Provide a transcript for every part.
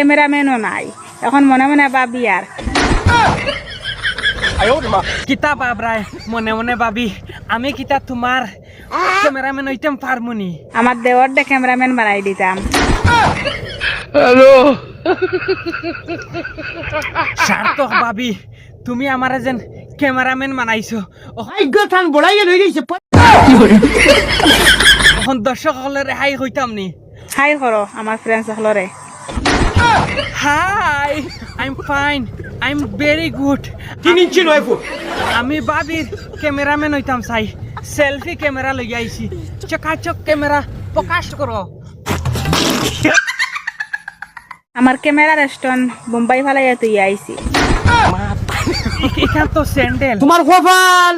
ক্যামেরাম্যানও নাই, এখন মনে মনে ভাবি আর কিতা বাবরায় মনে মনে ভাবি আমি কিতা তোমার ক্যামেরাম্যান হইতাম পারমুনি। আমার দেওয়ার দে ক্যামেরাম্যান বানাই দিতাম। সার্থক ভাবি তুমি আমারে যেন ক্যামেরাম্যান বানাইছো। এখন দর্শক হলে রেহাই হইতাম নি। হাই করো আমার ফ্রেন্ডস সকলরে। Hi I am fine, I am very good. আমি ভাবির ক্যামেরাম্যান হইতাম চাই। সেলফি ক্যামেরা লই আইছি, চকাচক ক্যামেরা প্রকাশ করো। আমার ক্যামেরা রেস্টুরেন্ট বোম্বাই ফালাইয়া তুই আইছি। এখান তো স্যান্ডেল তোমার কপাল।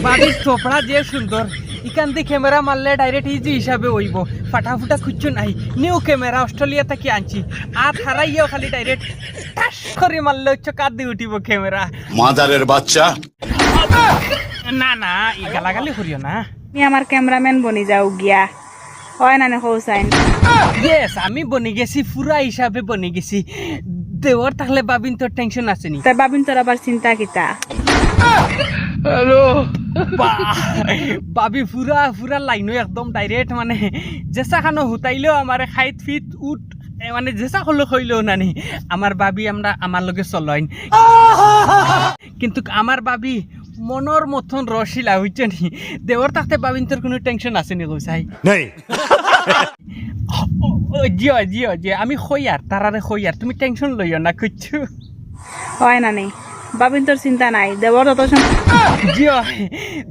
ভাবির চোপড়া যে সুন্দর, এখান দিয়ে ক্যামেরা মারলে ডাইরেক্ট ইজি হিসাবে হইব, ফাটাফুটা খুঁজছো নাই। নিউ ক্যামেরা অস্ট্রেলিয়া থেকে আনছি, আর হারাইয়াও খালি ডাইরেক্ট টাস করে মারলে হচ্ছে কাঁদ দিয়ে উঠিব ক্যামেরা। মাদারের বাচ্চা। না না ই গালাগালি করিও না। তুমি আমার ক্যামেরাম্যান বনি যাও গিয়া, হয় না নে হোসাইন? ইয়েস আমি বনি গেছি, পুরা হিসাবে বনি গেছি। দেওয়ার থাকলে বাবিন তোর টেনশন আছে নি? তাই ভাবিন তোর আবার চিন্তা কিতা? বাবি পুরা পুরা লাইন একদম ডাইরেক্ট, মানে জেসা খানো হুতাইলেও আমার খাইত ফিট উঠ, মানে জেসা হলো হইলেও নানি আমার বাবি আমরা আমার লগে চলাইন। কিন্তু আমার বাবি মনের মতন রসিলা হইছে নি। দেওয়ার থাকতে বাবিন তোর কোনো টেনশন আছে নি কইসাই? জিও জিও জি আমি খইয়ার তারারে খইয়ার, তুমি টেনশন লইও না কিচ্ছু। হয় না নেই, ভাবিন তোর চিন্তা নাই। দেবর তত সময় জিও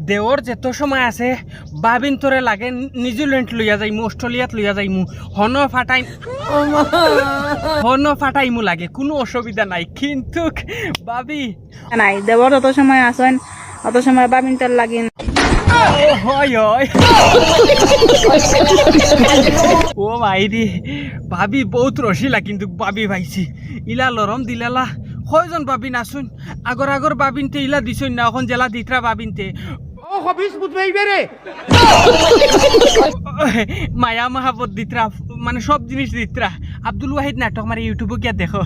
দেওর যত সময় আছে বাবিন তোরে লাগে নিউজিল্যান্ড লইয়া যাইমু, অস্ট্রেলিয়াত লইয়া যাইমু, হন ফাটাইমু লাগে, কোনো অসুবিধা নাই। কিন্তু বাবি নাই, দেবর তত সময় আসেন, অত সময় ভাবিন তোর লাগিন। হয় হয় ও মাইরি ভাবি বহুত রসিলা, কিন্তু বাবি ভাইছি ইলা লরম দিলালা। কয়জন বাবিন আসুন, আগর আগর বাবিনতে ইলা দিছুন না, এখন জেলা দিতরা বাবিনতে মায়া মাহাবত দিতরা, মানে সব জিনিস দিতরা। আব্দুল ওয়াহিদ নাটক মানে ইউটিউবে গিয়া দেখো।